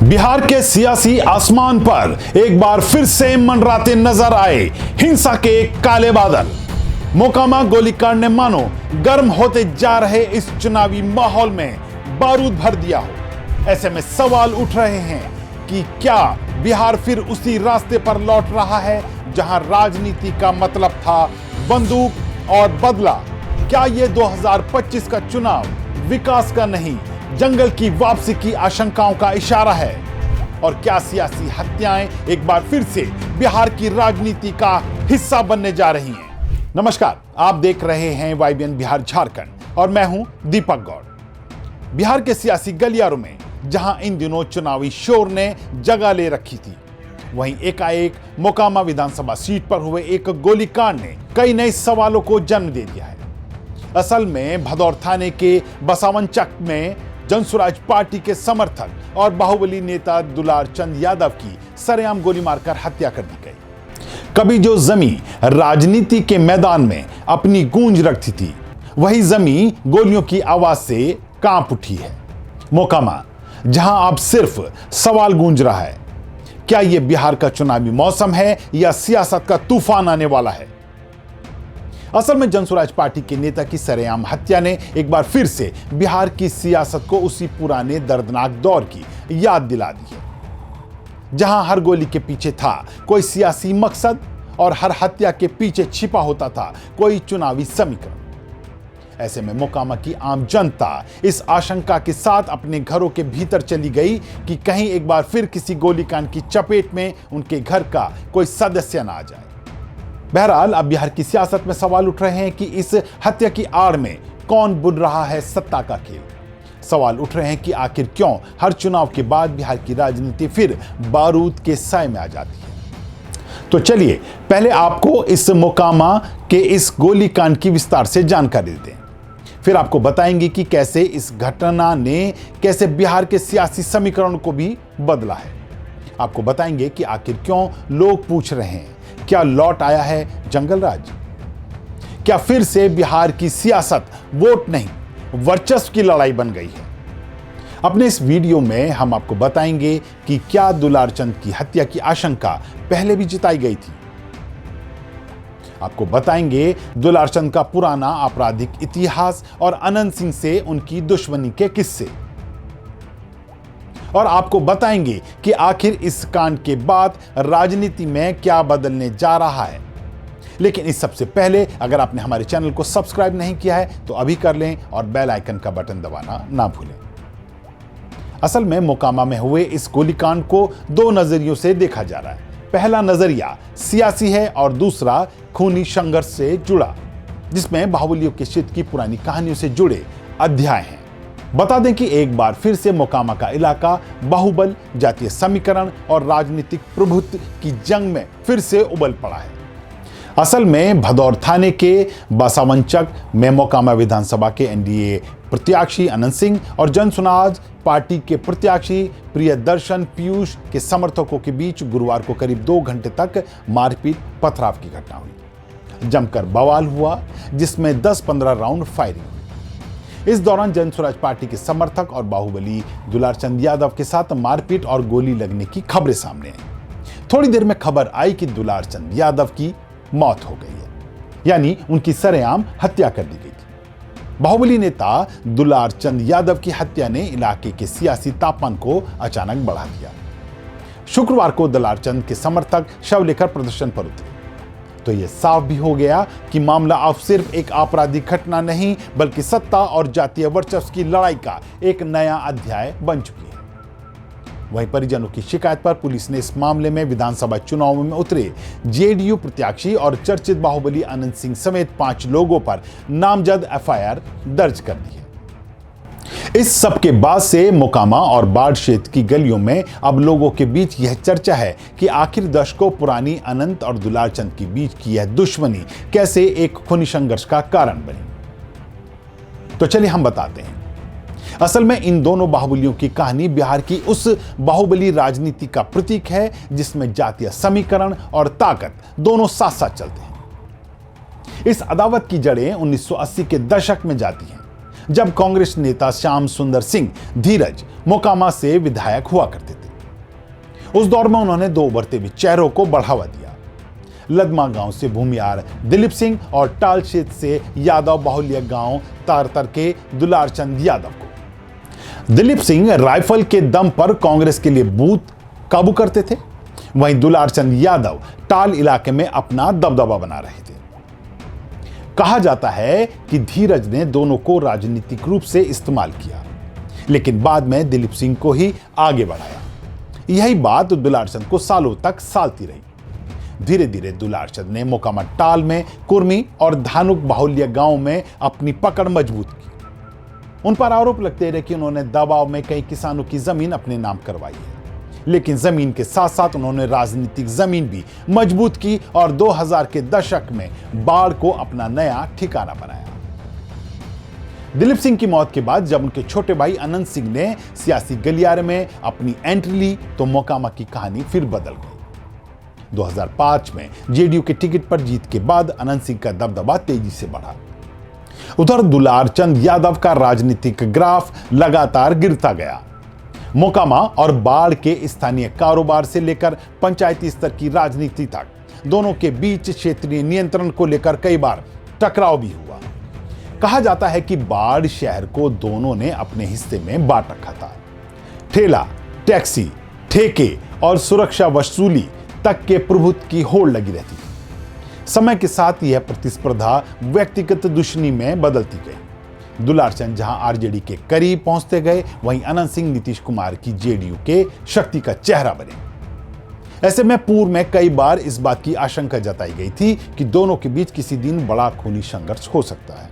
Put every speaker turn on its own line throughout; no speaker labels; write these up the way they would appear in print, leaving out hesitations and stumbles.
बिहार के सियासी आसमान पर एक बार फिर से मंडराते नजर आए हिंसा के काले बादल। मोकामा गोलीकांड ने मानो गर्म होते जा रहे इस चुनावी माहौल में बारूद भर दिया हो। ऐसे में सवाल उठ रहे हैं कि क्या बिहार फिर उसी रास्ते पर लौट रहा है जहां राजनीति का मतलब था बंदूक और बदला। क्या ये 2025 का चुनाव विकास का नहीं, जंगल की वापसी की आशंकाओं का इशारा है? और क्या सियासी हत्याएं एक बार फिर से बिहार की राजनीति का हिस्सा बनने जा रही हैं? नमस्कार, आप देख रहे हैं YBN बिहार झारखंड और मैं हूं दीपक गौड़। बिहार के सियासी गलियारों में जहां इन दिनों चुनावी शोर ने जगह ले रखी थी, वहीं एकाएक मोकामा विधानसभा सीट पर हुए एक गोलीकांड ने कई नए सवालों को जन्म दे दिया है। असल में भदौर थाने के बसावनचक में जनसुराज पार्टी के समर्थक और बाहुबली नेता दुलार चंद यादव की सरेआम गोली मारकर हत्या कर दी गई। कभी जो जमी राजनीति के मैदान में अपनी गूंज रखती थी, वही जमी गोलियों की आवाज से कांप उठी है। मोकामा, जहां अब सिर्फ सवाल गूंज रहा है, क्या यह बिहार का चुनावी मौसम है या सियासत का तूफान आने वाला है? असल में जनसुराज पार्टी के नेता की सरेआम हत्या ने एक बार फिर से बिहार की सियासत को उसी पुराने दर्दनाक दौर की याद दिला दी है, जहां हर गोली के पीछे था कोई सियासी मकसद और हर हत्या के पीछे छिपा होता था कोई चुनावी समीकरण। ऐसे में मोकामा की आम जनता इस आशंका के साथ अपने घरों के भीतर चली गई कि कहीं एक बार फिर किसी गोलीकांड की चपेट में उनके घर का कोई सदस्य ना आ जाए। बहरहाल अब बिहार की सियासत में सवाल उठ रहे हैं कि इस हत्या की आड़ में कौन बुन रहा है सत्ता का खेल। सवाल उठ रहे हैं कि आखिर क्यों हर चुनाव के बाद बिहार की राजनीति फिर बारूद के साए में आ जाती है। तो चलिए पहले आपको इस मोकामा के इस गोलीकांड की विस्तार से जानकारी दें, फिर आपको बताएंगे कि कैसे इस घटना ने कैसे बिहार के सियासी समीकरण को भी बदला है। आपको बताएंगे कि आखिर क्यों लोग पूछ रहे हैं, क्या लौट आया है जंगल राज? क्या फिर से बिहार की सियासत वोट नहीं वर्चस्व की लड़ाई बन गई है? अपने इस वीडियो में हम आपको बताएंगे कि क्या दुलार चंद की हत्या की आशंका पहले भी जताई गई थी। आपको बताएंगे दुलार चंद का पुराना आपराधिक इतिहास और अनंत सिंह से उनकी दुश्मनी के किस्से। और आपको बताएंगे कि आखिर इस कांड के बाद राजनीति में क्या बदलने जा रहा है। लेकिन इस सबसे पहले अगर आपने हमारे चैनल को सब्सक्राइब नहीं किया है तो अभी कर लें और बेल आइकन का बटन दबाना ना भूलें। असल में मोकामा में हुए इस गोलीकांड को दो नजरियों से देखा जा रहा है। पहला नजरिया सियासी है और दूसरा खूनी संघर्ष से जुड़ा, जिसमें बाहुबलियों के चित्र की पुरानी कहानियों से जुड़े अध्याय हैं। बता दें कि एक बार फिर से मोकामा का इलाका बाहुबल, जातीय समीकरण और राजनीतिक प्रभुत्व की जंग में फिर से उबल पड़ा है। असल में भदौर थाने के बसावनचक में मोकामा विधानसभा के NDA प्रत्याशी अनंत सिंह और जनसुराज पार्टी के प्रत्याशी प्रियदर्शन पीयूष के समर्थकों के बीच गुरुवार को करीब 2 घंटे तक मारपीट पथराव की घटना हुई। जमकर बवाल हुआ, जिसमें 10-15 राउंड फायरिंग। इस दौरान जनसुराज पार्टी के समर्थक और बाहुबली दुलार चंद यादव के साथ मारपीट और गोली लगने की खबरें सामने आई। थोड़ी देर में खबर आई कि दुलार चंद यादव की मौत हो गई है, यानी उनकी सरेआम हत्या कर दी गई थी। बाहुबली नेता दुलार चंद यादव की हत्या ने इलाके के सियासी तापमान को अचानक बढ़ा दिया। शुक्रवार को दुलार चंद के समर्थक शव लेकर प्रदर्शन पर उतरे, तो यह साफ भी हो गया कि मामला अब सिर्फ एक आपराधिक घटना नहीं बल्कि सत्ता और जातीय वर्चस्व की लड़ाई का एक नया अध्याय बन चुकी है। वहीं परिजनों की शिकायत पर पुलिस ने इस मामले में विधानसभा चुनाव में उतरे JDU प्रत्याशी और चर्चित बाहुबली अनंत सिंह समेत 5 लोगों पर नामजद FIR दर्ज कर दी है। इस सब के बाद से मोकामा और बाढ़ क्षेत्र की गलियों में अब लोगों के बीच यह चर्चा है कि आखिर दशकों पुरानी अनंत और दुलार चंद के बीच की यह दुश्मनी कैसे एक खूनी संघर्ष का कारण बनी। तो चलिए हम बताते हैं। असल में इन दोनों बाहुबलियों की कहानी बिहार की उस बाहुबली राजनीति का प्रतीक है जिसमें जातीय समीकरण और ताकत दोनों साथ साथ चलते हैं। इस अदावत की जड़ें 1980 के दशक में जाती हैं, जब कांग्रेस नेता श्याम सुंदर सिंह धीरज मोकामा से विधायक हुआ करते थे। उस दौर में उन्होंने दो उभरते हुए चेहरों को बढ़ावा दिया। लदमा गांव से भूमियार दिलीप सिंह और टाल क्षेत्र से यादव बाहुल्य गांव तारतर के दुलार चंद यादव को। दिलीप सिंह राइफल के दम पर कांग्रेस के लिए बूथ काबू करते थे, वहीं दुलार चंद यादव टाल इलाके में अपना दबदबा बना रहे थे। कहा जाता है कि धीरज ने दोनों को राजनीतिक रूप से इस्तेमाल किया, लेकिन बाद में दिलीप सिंह को ही आगे बढ़ाया। यही बात दुलार चंद को सालों तक सालती रही। धीरे धीरे दुलार चंद ने मोकामा टाल में कुर्मी और धानुक बाहुल्य गांव में अपनी पकड़ मजबूत की। उन पर आरोप लगते रहे कि उन्होंने दबाव में कई किसानों की जमीन अपने नाम करवाई है, लेकिन जमीन के साथ साथ उन्होंने राजनीतिक जमीन भी मजबूत की और 2000 के दशक में बाढ़ को अपना नया ठिकाना बनाया। दिलीप सिंह की मौत के बाद जब उनके छोटे भाई अनंत सिंह ने सियासी गलियारे में अपनी एंट्री ली तो मोकामा की कहानी फिर बदल गई। 2005 में जेडीयू के टिकट पर जीत के बाद अनंत सिंह का दबदबा तेजी से बढ़ा। उधर दुलार चंद यादव का राजनीतिक ग्राफ लगातार गिरता गया। मोकामा और बाढ़ के स्थानीय कारोबार से लेकर पंचायती स्तर की राजनीति तक दोनों के बीच क्षेत्रीय नियंत्रण को लेकर कई बार टकराव भी हुआ। कहा जाता है कि बाढ़ शहर को दोनों ने अपने हिस्से में बांट रखा था। ठेला, टैक्सी, ठेके और सुरक्षा वसूली तक के प्रभुत्व की होड़ लगी रहती थी। समय के साथ यह प्रतिस्पर्धा व्यक्तिगत दुश्मनी में बदलती गई। दुलार चंद जहां आरजेडी के करीब पहुंचते गए, वहीं अनंत सिंह नीतीश कुमार की जेडीयू के शक्ति का चेहरा बने। ऐसे में पूर्व में कई बार इस बात की आशंका जताई गई थी कि दोनों के बीच किसी दिन बड़ा खूनी संघर्ष हो सकता है।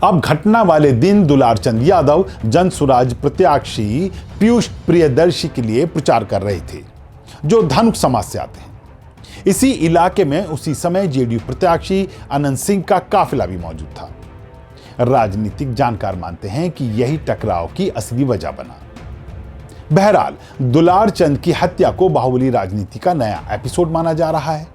अब घटना वाले दिन दुलार चंद यादव जन सुराज प्रत्याशी पीयूष प्रियदर्शी के लिए प्रचार कर रहे थे, जो धानुक समाज से आते हैं। इसी इलाके में उसी समय जेडीयू प्रत्याशी अनंत सिंह का काफिला भी मौजूद था। राजनीतिक जानकार मानते हैं कि यही टकराव की असली वजह बना। बहरहाल दुलार चंद की हत्या को बाहुबली राजनीति का नया एपिसोड माना जा रहा है।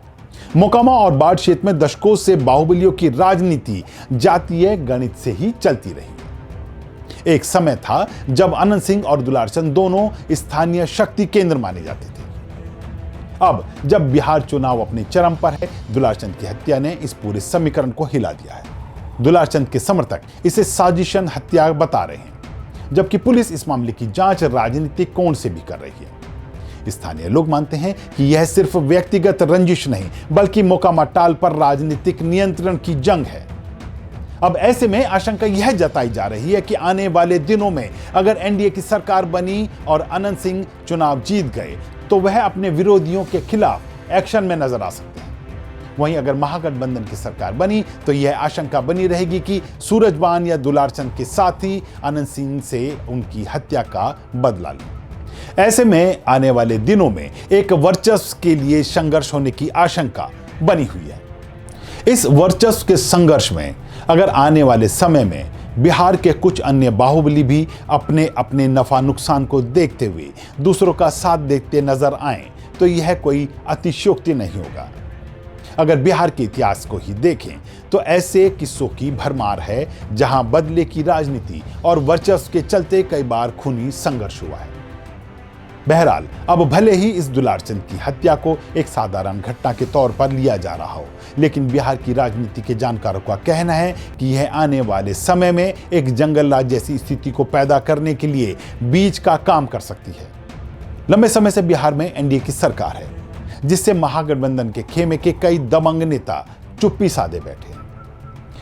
मोकामा और बाढ़ क्षेत्र में दशकों से बाहुबलियों की राजनीति जातीय गणित से ही चलती रही। एक समय था जब अनंत सिंह और दुलार चंद दोनों स्थानीय शक्ति केंद्र माने जाते थे। अब जब बिहार चुनाव अपने चरम पर है, दुलार चंद की हत्या ने इस पूरे समीकरण को हिला दिया है। दुलार चंद के समर्थक इसे साजिशन हत्या बता रहे हैं, जबकि पुलिस इस मामले की जांच राजनीतिक कोण से भी कर रही है। स्थानीय लोग मानते हैं कि यह सिर्फ व्यक्तिगत रंजिश नहीं, बल्कि मोकामा टाल पर राजनीतिक नियंत्रण की जंग है। अब ऐसे में आशंका यह जताई जा रही है कि आने वाले दिनों में अगर एनडीए की सरकार बनी और अनंत सिंह चुनाव जीत गए तो वह अपने विरोधियों के खिलाफ एक्शन में नजर आ सकते हैं। वहीं अगर महागठबंधन की सरकार बनी तो यह आशंका बनी रहेगी कि सूरजबान या दुलार चंद के साथी अनंत सिंह से उनकी हत्या का बदला लें। ऐसे में आने वाले दिनों में एक वर्चस्व के लिए संघर्ष होने की आशंका बनी हुई है। इस वर्चस्व के संघर्ष में अगर आने वाले समय में बिहार के कुछ अन्य बाहुबली भी अपने अपने नफा नुकसान को देखते हुए दूसरों का साथ देखते नजर आए तो यह कोई अतिशयोक्ति नहीं होगा। अगर बिहार के इतिहास को ही देखें तो ऐसे किस्सों की भरमार है जहां बदले की राजनीति और वर्चस्व के चलते कई बार खूनी संघर्ष हुआ है। बहरहाल अब भले ही इस दुलार चंद की हत्या को एक साधारण घटना के तौर पर लिया जा रहा हो, लेकिन बिहार की राजनीति के जानकारों का कहना है कि यह आने वाले समय में एक जंगल राज जैसी स्थिति को पैदा करने के लिए बीज का काम कर सकती है। लंबे समय से बिहार में एनडीए की सरकार है, जिससे महागठबंधन के खेमे के कई दबंग नेता चुप्पी साधे बैठे हैं।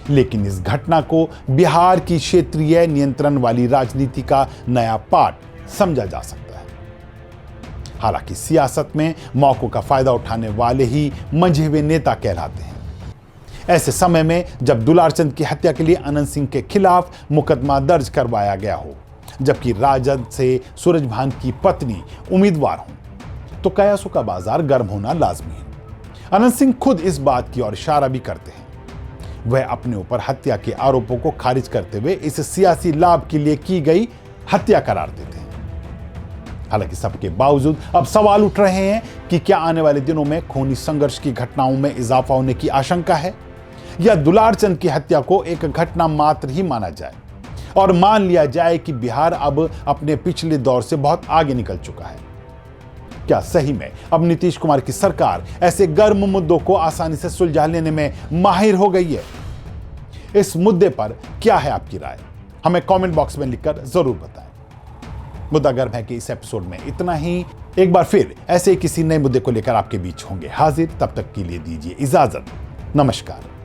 लेकिन इस घटना को बिहार की क्षेत्रीय नियंत्रण वाली राजनीति का नया पाठ समझा जा सकता है। हालांकि सियासत में मौकों का फायदा उठाने वाले ही मंझे हुए नेता कहलाते हैं। ऐसे समय में जब दुलार चंद की हत्या के लिए अनंत सिंह के खिलाफ मुकदमा दर्ज करवाया गया हो, जबकि राजद से सूरजभान की पत्नी उम्मीदवार हो, तो कयासों का बाजार गर्म होना लाजमी है। अनंत सिंह खुद इस बात की ओर इशारा भी करते हैं। वह अपने ऊपर हत्या के आरोपों को खारिज करते हुए इसे सियासी लाभ के लिए की गई हत्या करार देते हैं। हालांकि सबके बावजूद अब सवाल उठ रहे हैं कि क्या आने वाले दिनों में खूनी संघर्ष की घटनाओं में इजाफा होने की आशंका है, या दुलार चंद की हत्या को एक घटना मात्र ही माना जाए और मान लिया जाए कि बिहार अब अपने पिछले दौर से बहुत आगे निकल चुका है। क्या सही में अब नीतीश कुमार की सरकार ऐसे गर्म मुद्दों को आसानी से सुलझा लेने में माहिर हो गई है? इस मुद्दे पर क्या है आपकी राय? हमें कमेंट बॉक्स में लिखकर जरूर बताएं। मुद्दा गर्म है कि इस एपिसोड में इतना ही। एक बार फिर ऐसे किसी नए मुद्दे को लेकर आपके बीच होंगे हाजिर। तब तक के लिए दीजिए इजाजत। नमस्कार।